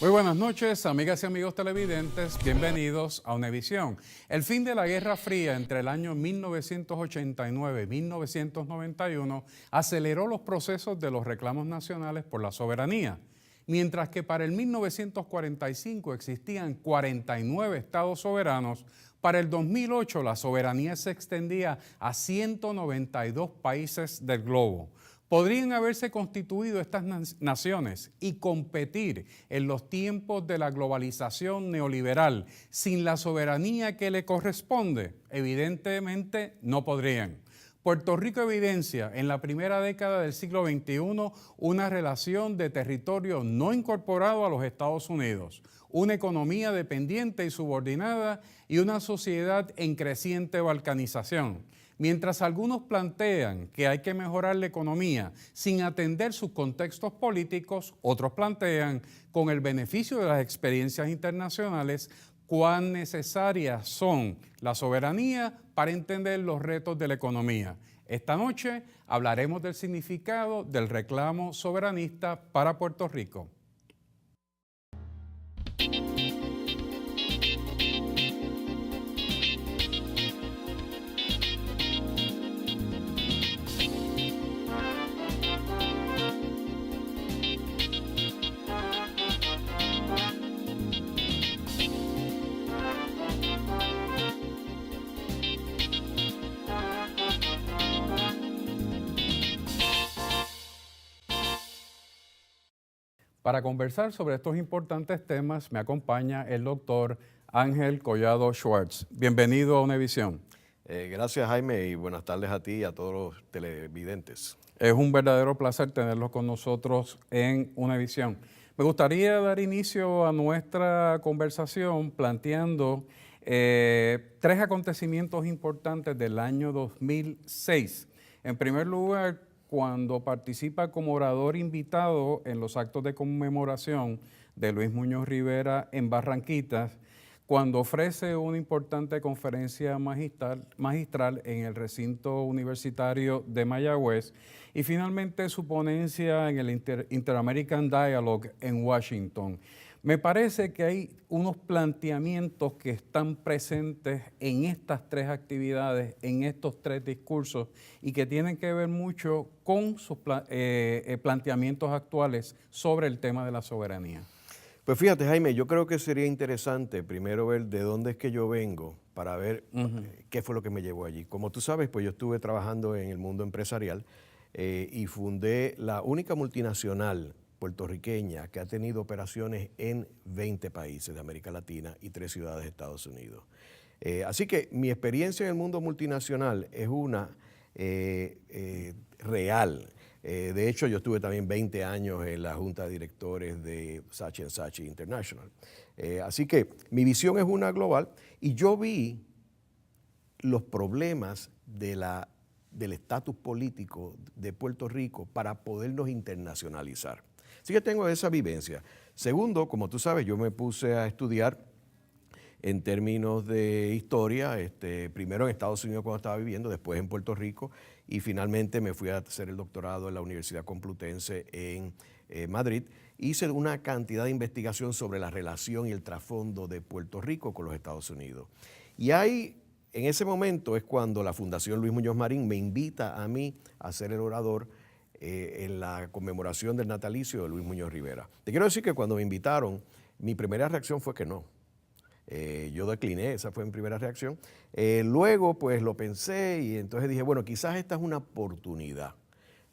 Muy buenas noches, amigas y amigos televidentes. Bienvenidos a Univisión. El fin de la Guerra Fría entre el año 1989 y 1991 aceleró los procesos de los reclamos nacionales por la soberanía. Mientras que para el 1945 existían 49 estados soberanos, para el 2008 la soberanía se extendía a 192 países del globo. Podrían haberse constituido estas naciones y competir en los tiempos de la globalización neoliberal sin la soberanía que le corresponde. Evidentemente no podrían. Puerto Rico evidencia en la primera década del siglo XXI una relación de territorio no incorporado a los Estados Unidos, una economía dependiente y subordinada y una sociedad en creciente balcanización. Mientras algunos plantean que hay que mejorar la economía sin atender sus contextos políticos, otros plantean, con el beneficio de las experiencias internacionales, cuán necesarias son la soberanía para entender los retos de la economía. Esta noche hablaremos del significado del reclamo soberanista para Puerto Rico. Para conversar sobre estos importantes temas me acompaña el doctor Ángel Collado Schwartz. Bienvenido a Univisión. Gracias, Jaime, y buenas tardes a ti y a todos los televidentes. Es un verdadero placer tenerlos con nosotros en Univisión. Me gustaría dar inicio a nuestra conversación planteando tres acontecimientos importantes del año 2006. En primer lugar, cuando participa como orador invitado en los actos de conmemoración de Luis Muñoz Rivera en Barranquitas, cuando ofrece una importante conferencia magistral en el recinto universitario de Mayagüez y finalmente su ponencia en el Inter-American Dialogue en Washington. Me parece que hay unos planteamientos que están presentes en estas tres actividades, en estos tres discursos, y que tienen que ver mucho con sus planteamientos actuales sobre el tema de la soberanía. Pues fíjate, Jaime, yo creo que sería interesante primero ver de dónde es que yo vengo para ver qué fue lo que me llevó allí. Como tú sabes, pues yo estuve trabajando en el mundo empresarial y fundé la única multinacional puertorriqueña que ha tenido operaciones en 20 países de América Latina y 3 ciudades de Estados Unidos. Así que mi experiencia en el mundo multinacional es una real. De hecho, yo estuve también 20 años en la junta de directores de Saatchi & Saatchi International. Así que mi visión es una global y yo vi los problemas del estatus político de Puerto Rico para podernos internacionalizar. Así que tengo esa vivencia. Segundo, como tú sabes, yo me puse a estudiar en términos de historia, primero en Estados Unidos cuando estaba viviendo, después en Puerto Rico y finalmente me fui a hacer el doctorado en la Universidad Complutense en Madrid. Hice una cantidad de investigación sobre la relación y el trasfondo de Puerto Rico con los Estados Unidos. Y ahí, en ese momento, es cuando la Fundación Luis Muñoz Marín me invita a mí a ser el orador en la conmemoración del natalicio de Luis Muñoz Rivera. Te quiero decir que cuando me invitaron, mi primera reacción fue que no. Yo decliné, esa fue mi primera reacción. Luego, pues lo pensé y entonces dije, bueno, quizás esta es una oportunidad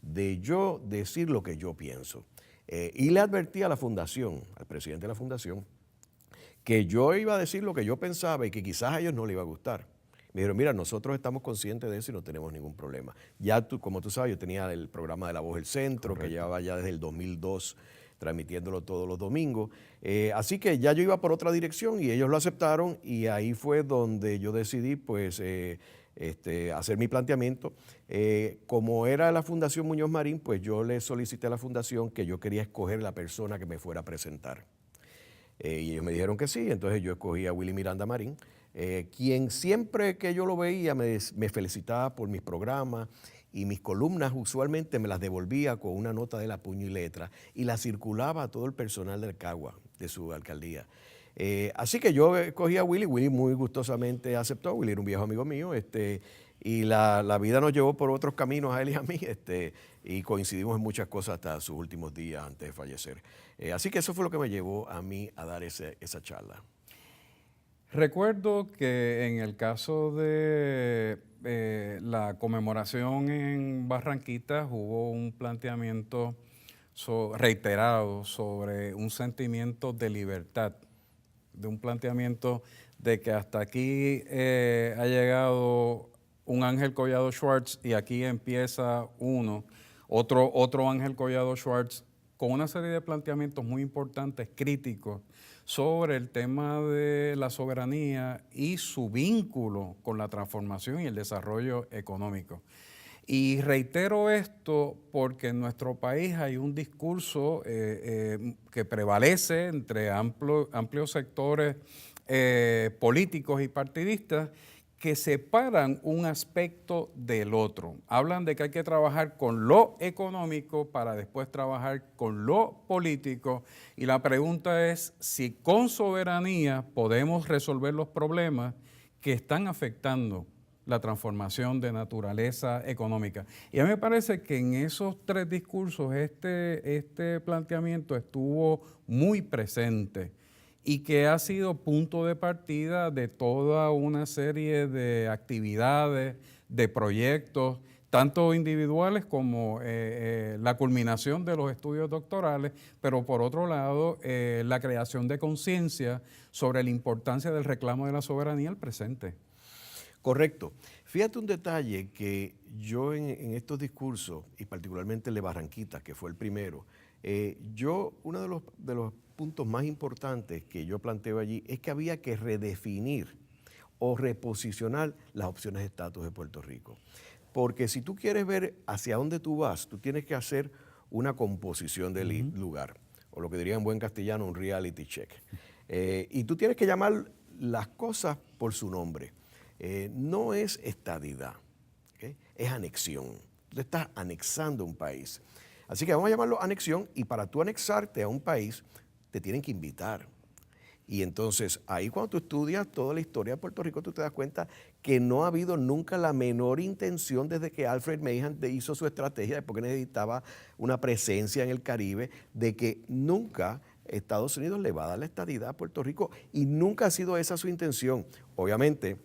de yo decir lo que yo pienso. Y le advertí a la fundación, al presidente de la fundación, que yo iba a decir lo que yo pensaba y que quizás a ellos no les iba a gustar. Me dijeron, mira, nosotros estamos conscientes de eso y no tenemos ningún problema. Ya tú, como tú sabes, yo tenía el programa de La Voz del Centro, correcto, que llevaba ya desde el 2002 transmitiéndolo todos los domingos. Así que ya yo iba por otra dirección y ellos lo aceptaron y ahí fue donde yo decidí pues hacer mi planteamiento. Como era la Fundación Muñoz Marín, pues yo le solicité a la Fundación que yo quería escoger la persona que me fuera a presentar. Y ellos me dijeron que sí, entonces yo escogí a Willy Miranda Marín, quien siempre que yo lo veía me felicitaba por mis programas y mis columnas usualmente me las devolvía con una nota de la puño y letra y la circulaba a todo el personal del Cagua, de su alcaldía. Así que yo cogí a Willy, Willy muy gustosamente aceptó, Willy era un viejo amigo mío, y la vida nos llevó por otros caminos a él y a mí, y coincidimos en muchas cosas hasta sus últimos días antes de fallecer. Así que eso fue lo que me llevó a mí a dar esa charla. Recuerdo que en el caso de la conmemoración en Barranquitas hubo un planteamiento reiterado sobre un sentimiento de libertad, de un planteamiento de que hasta aquí ha llegado un Ángel Collado Schwartz y aquí empieza otro Ángel Collado Schwartz con una serie de planteamientos muy importantes, críticos, sobre el tema de la soberanía y su vínculo con la transformación y el desarrollo económico. Y reitero esto porque en nuestro país hay un discurso que prevalece entre amplios sectores políticos y partidistas que separan un aspecto del otro. Hablan de que hay que trabajar con lo económico para después trabajar con lo político. Y la pregunta es si con soberanía podemos resolver los problemas que están afectando la transformación de naturaleza económica. Y a mí me parece que en esos tres discursos este planteamiento estuvo muy presente y que ha sido punto de partida de toda una serie de actividades, de proyectos, tanto individuales como la culminación de los estudios doctorales, pero por otro lado, la creación de conciencia sobre la importancia del reclamo de la soberanía al presente. Correcto. Fíjate un detalle que yo en estos discursos, y particularmente el de Barranquitas, que fue el primero, uno de los puntos más importantes que yo planteo allí es que había que redefinir o reposicionar las opciones de estatus de Puerto Rico. Porque si tú quieres ver hacia dónde tú vas, tú tienes que hacer una composición del lugar, o lo que diría en buen castellano, un reality check. Y tú tienes que llamar las cosas por su nombre. No es estadidad, ¿okay? Es anexión. Tú estás anexando un país. Así que vamos a llamarlo anexión, y para tú anexarte a un país te tienen que invitar. Y entonces ahí cuando tú estudias toda la historia de Puerto Rico, tú te das cuenta que no ha habido nunca la menor intención desde que Alfred Mahan hizo su estrategia, porque necesitaba una presencia en el Caribe, de que nunca Estados Unidos le va a dar la estadidad a Puerto Rico, y nunca ha sido esa su intención. Obviamente,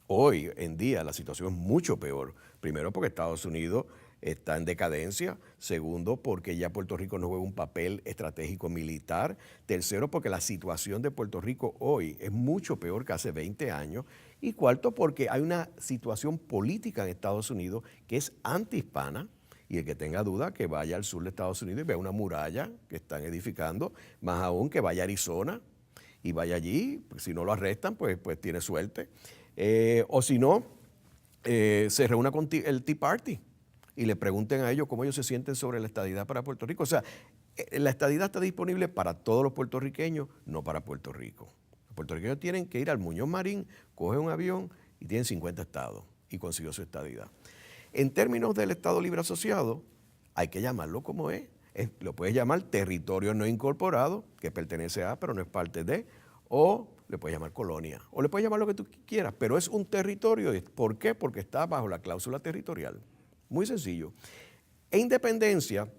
hoy en día la situación es mucho peor. Primero porque Estados Unidos está en decadencia. Segundo, porque ya Puerto Rico no juega un papel estratégico militar. Tercero, porque la situación de Puerto Rico hoy es mucho peor que hace 20 años. Y cuarto, porque hay una situación política en Estados Unidos que es antihispana. Y el que tenga duda, que vaya al sur de Estados Unidos y vea una muralla que están edificando. Más aún, que vaya a Arizona y vaya allí. Pues, si no lo arrestan, pues tiene suerte. O si no, se reúna con el Tea Party y le pregunten a ellos cómo ellos se sienten sobre la estadidad para Puerto Rico. O sea, la estadidad está disponible para todos los puertorriqueños, no para Puerto Rico. Los puertorriqueños tienen que ir al Muñoz Marín, cogen un avión y tienen 50 estados y consiguió su estadidad. En términos del Estado Libre Asociado, hay que llamarlo como es. Lo puedes llamar territorio no incorporado, que pertenece a, pero no es parte de, o le puedes llamar colonia, o le puedes llamar lo que tú quieras, pero es un territorio. ¿Por qué? Porque está bajo la cláusula territorial. Muy sencillo. E independencia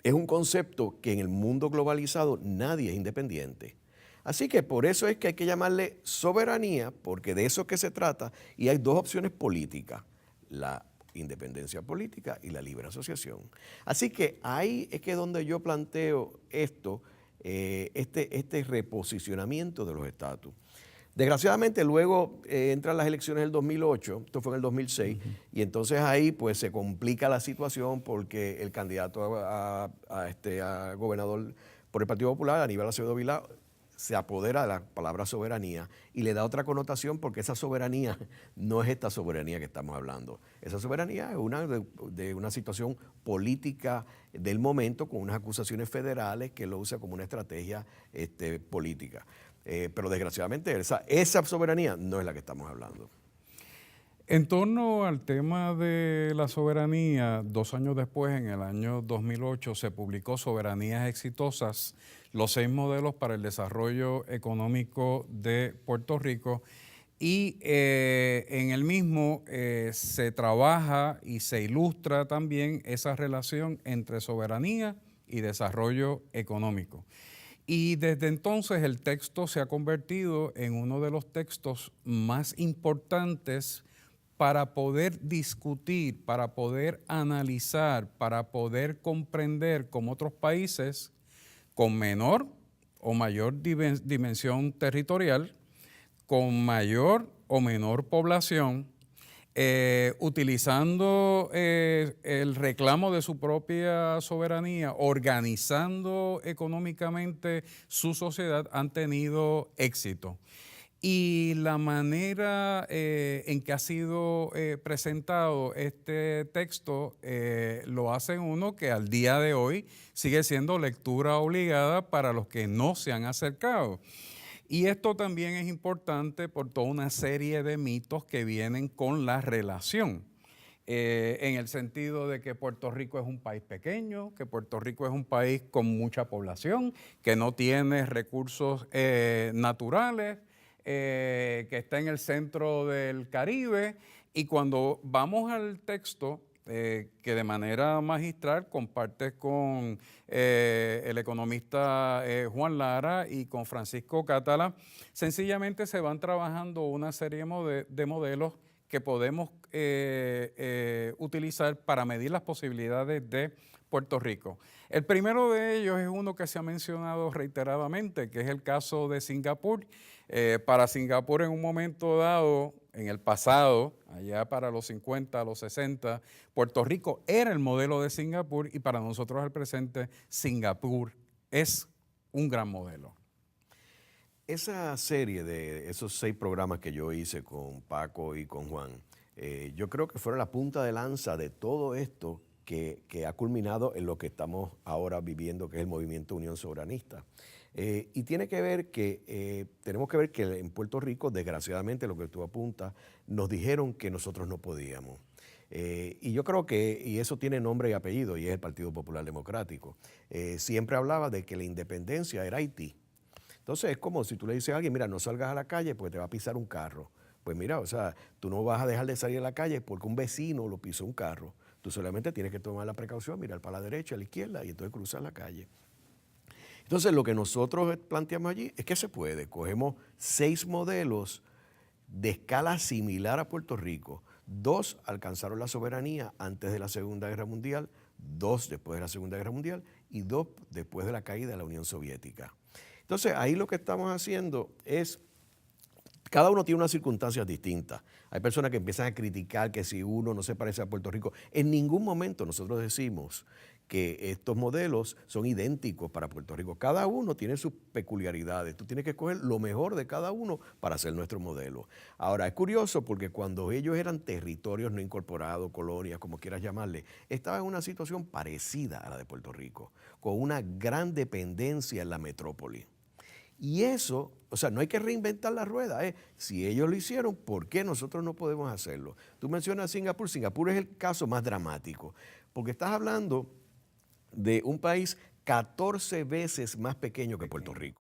es un concepto que en el mundo globalizado nadie es independiente. Así que por eso es que hay que llamarle soberanía, porque de eso es que se trata, y hay dos opciones políticas, la independencia política y la libre asociación. Así que ahí es que es donde yo planteo esto, este reposicionamiento de los estatus. Desgraciadamente luego entran las elecciones del 2008, esto fue en el 2006, y entonces ahí pues se complica la situación porque el candidato a gobernador por el Partido Popular, Aníbal Acevedo Vilá, se apodera de la palabra soberanía y le da otra connotación, porque esa soberanía no es esta soberanía que estamos hablando. Esa soberanía es de una situación política del momento, con unas acusaciones federales que lo usa como una estrategia política. Pero desgraciadamente esa soberanía no es la que estamos hablando. En torno al tema de la soberanía, 2 años después, en el año 2008, se publicó Soberanías Exitosas, los 6 modelos para el desarrollo económico de Puerto Rico, y en el mismo se trabaja y se ilustra también esa relación entre soberanía y desarrollo económico. Y desde entonces el texto se ha convertido en uno de los textos más importantes para poder discutir, para poder analizar, para poder comprender cómo otros países con menor o mayor dimensión territorial, con mayor o menor población, utilizando el reclamo de su propia soberanía, organizando económicamente su sociedad, han tenido éxito. Y la manera en que ha sido presentado este texto lo hace uno que al día de hoy sigue siendo lectura obligada para los que no se han acercado. Y esto también es importante por toda una serie de mitos que vienen con la relación. En el sentido de que Puerto Rico es un país pequeño, que Puerto Rico es un país con mucha población, que no tiene recursos naturales, que está en el centro del Caribe, y cuando vamos al texto, que de manera magistral compartes con el economista Juan Lara y con Francisco Catala, sencillamente se van trabajando una serie de modelos que podemos utilizar para medir las posibilidades de Puerto Rico. El primero de ellos es uno que se ha mencionado reiteradamente, que es el caso de Singapur. Para Singapur en un momento dado, en el pasado, allá para los 50, los 60, Puerto Rico era el modelo de Singapur, y para nosotros al presente Singapur es un gran modelo. Esa serie de esos 6 programas que yo hice con Paco y con Juan, yo creo que fueron la punta de lanza de todo esto que ha culminado en lo que estamos ahora viviendo, que es el movimiento Unión Soberanista. Y tiene que ver que, tenemos que ver que en Puerto Rico, desgraciadamente, lo que tú apuntas, nos dijeron que nosotros no podíamos. Y yo creo que, y eso tiene nombre y apellido, y es el Partido Popular Democrático, siempre hablaba de que la independencia era Haití. Entonces es como si tú le dices a alguien, mira, no salgas a la calle porque te va a pisar un carro. Pues mira, o sea, tú no vas a dejar de salir a la calle porque un vecino lo pisó un carro. Tú solamente tienes que tomar la precaución, mirar para la derecha, a la izquierda, y entonces cruzar la calle. Entonces lo que nosotros planteamos allí es que se puede. Cogemos 6 modelos de escala similar a Puerto Rico. 2 alcanzaron la soberanía antes de la Segunda Guerra Mundial, 2 después de la Segunda Guerra Mundial y 2 después de la caída de la Unión Soviética. Entonces ahí lo que estamos haciendo es, cada uno tiene unas circunstancias distintas. Hay personas que empiezan a criticar que si uno no se parece a Puerto Rico. En ningún momento nosotros decimos que estos modelos son idénticos para Puerto Rico. Cada uno tiene sus peculiaridades. Tú tienes que escoger lo mejor de cada uno para hacer nuestro modelo. Ahora, es curioso porque cuando ellos eran territorios no incorporados, colonias, como quieras llamarle, estaban en una situación parecida a la de Puerto Rico, con una gran dependencia en la metrópoli. Y eso, o sea, no hay que reinventar la rueda. Si ellos lo hicieron, ¿por qué nosotros no podemos hacerlo? Tú mencionas Singapur. Singapur es el caso más dramático, porque estás hablando de un país 14 veces más pequeño que Puerto Rico.